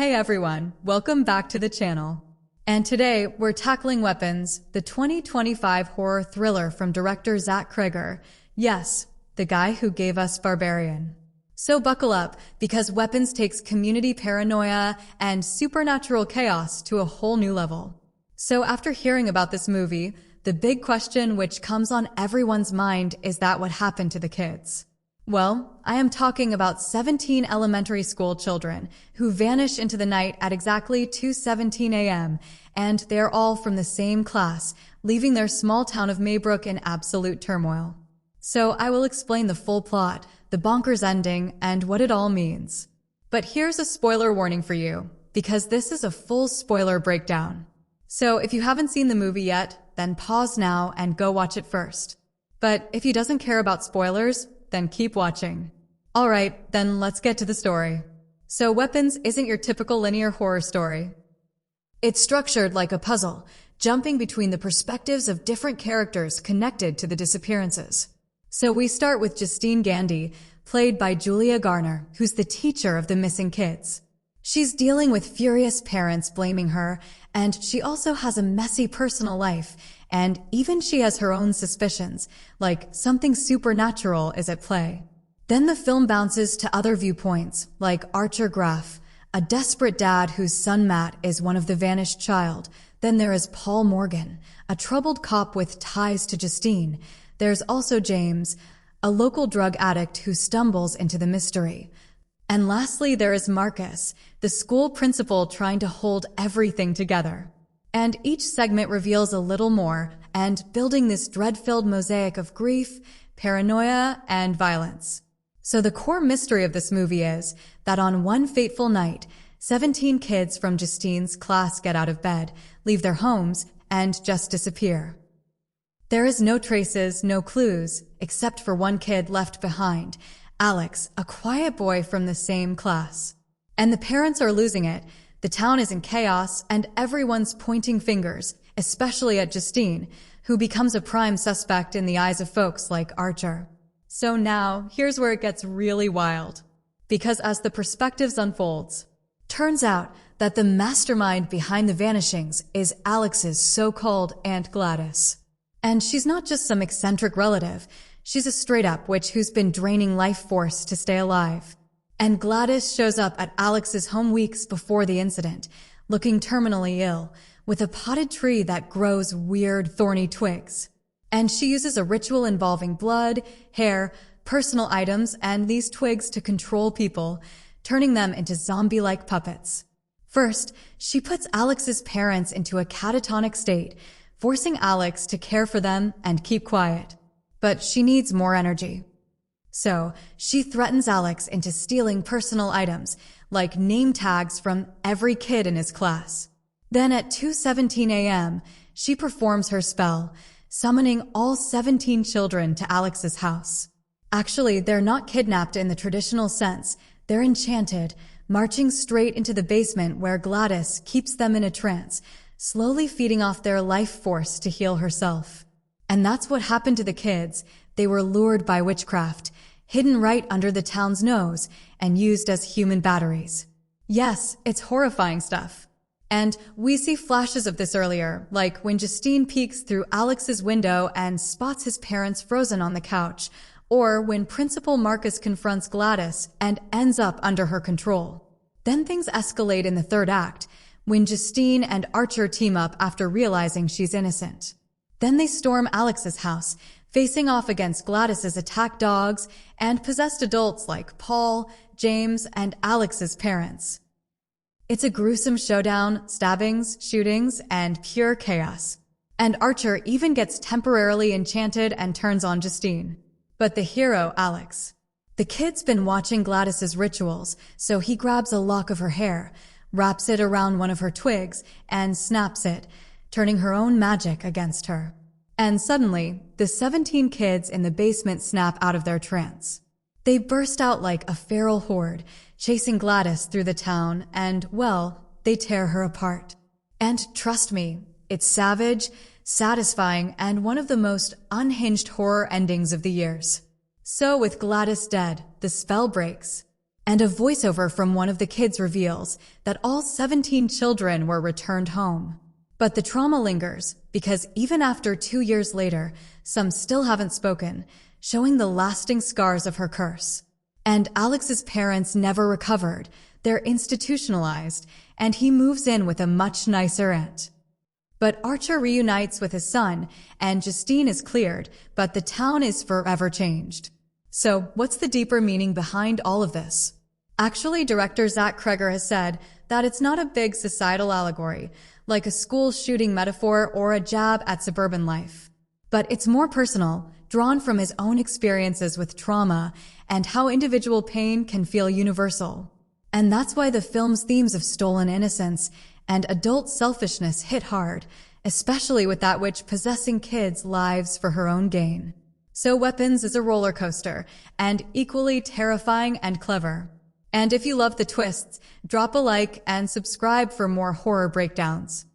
Hey everyone, welcome back to the channel. And today we're tackling Weapons, the 2025 horror thriller from director Zach Cregger. Yes, the guy who gave us Barbarian. So buckle up, because Weapons takes community paranoia and supernatural chaos to a whole new level. So after hearing about this movie, the big question which comes on everyone's mind is that what happened to the kids? Well, I am talking about 17 elementary school children who vanish into the night at exactly 2:17 a.m., and they're all from the same class, leaving their small town of Maybrook in absolute turmoil. So I will explain the full plot, the bonkers ending, and what it all means. But here's a spoiler warning for you, because this is a full spoiler breakdown. So if you haven't seen the movie yet, then pause now and go watch it first. But if you doesn't care about spoilers, then keep watching. Alright, then let's get to the story. So Weapons isn't your typical linear horror story. It's structured like a puzzle, jumping between the perspectives of different characters connected to the disappearances. So we start with Justine Gandy, played by Julia Garner, who's the teacher of the missing kids. She's dealing with furious parents blaming her, and she also has a messy personal life, and even she has her own suspicions, like something supernatural is at play. Then the film bounces to other viewpoints, like Archer Graff, a desperate dad whose son Matt is one of the vanished child. Then there is Paul Morgan, a troubled cop with ties to Justine. There's also James, a local drug addict who stumbles into the mystery. And lastly, there is Marcus, the school principal trying to hold everything together. And each segment reveals a little more, and building this dread-filled mosaic of grief, paranoia, and violence. So the core mystery of this movie is that on one fateful night, 17 kids from Justine's class get out of bed, leave their homes, and just disappear. There is no traces, no clues, except for one kid left behind, Alex, a quiet boy from the same class. And the parents are losing it. The town is in chaos, and everyone's pointing fingers, especially at Justine, who becomes a prime suspect in the eyes of folks like Archer. So now, here's where it gets really wild. Because as the perspectives unfolds, turns out that the mastermind behind the vanishings is Alex's so-called Aunt Gladys. And she's not just some eccentric relative, she's a straight-up witch who's been draining life force to stay alive. And Gladys shows up at Alex's home weeks before the incident, looking terminally ill, with a potted tree that grows weird, thorny twigs. And she uses a ritual involving blood, hair, personal items, and these twigs to control people, turning them into zombie-like puppets. First, she puts Alex's parents into a catatonic state, forcing Alex to care for them and keep quiet. But she needs more energy. So, she threatens Alex into stealing personal items, like name tags from every kid in his class. Then at 2:17 a.m., she performs her spell, summoning all 17 children to Alex's house. Actually, they're not kidnapped in the traditional sense. They're enchanted, marching straight into the basement where Gladys keeps them in a trance, slowly feeding off their life force to heal herself. And that's what happened to the kids. They were lured by witchcraft, hidden right under the town's nose, and used as human batteries. Yes, it's horrifying stuff. And we see flashes of this earlier, like when Justine peeks through Alex's window and spots his parents frozen on the couch, or when Principal Marcus confronts Gladys and ends up under her control. Then things escalate in the third act, when Justine and Archer team up after realizing she's innocent. Then they storm Alex's house, facing off against Gladys's attack dogs and possessed adults like Paul, James, and Alex's parents. It's a gruesome showdown, stabbings, shootings, and pure chaos. And Archer even gets temporarily enchanted and turns on Justine. But the hero, Alex. The kid's been watching Gladys's rituals, so he grabs a lock of her hair, wraps it around one of her twigs, and snaps it, turning her own magic against her. And suddenly, the 17 kids in the basement snap out of their trance. They burst out like a feral horde, chasing Gladys through the town, and, well, they tear her apart. And trust me, it's savage, satisfying, and one of the most unhinged horror endings of the years. So with Gladys dead, the spell breaks. And a voiceover from one of the kids reveals that all 17 children were returned home. But the trauma lingers, because even after 2 years later, some still haven't spoken, showing the lasting scars of her curse. And Alex's parents never recovered. They're institutionalized, and he moves in with a much nicer aunt. But Archer reunites with his son, and Justine is cleared, but the town is forever changed. So, what's the deeper meaning behind all of this? Actually, director Zach Cregger has said that it's not a big societal allegory, like a school shooting metaphor or a jab at suburban life. But it's more personal, drawn from his own experiences with trauma and how individual pain can feel universal. And that's why the film's themes of stolen innocence and adult selfishness hit hard, especially with that witch possessing kids' lives for her own gain. So Weapons is a roller coaster, and equally terrifying and clever. And if you love the twists, drop a like and subscribe for more horror breakdowns.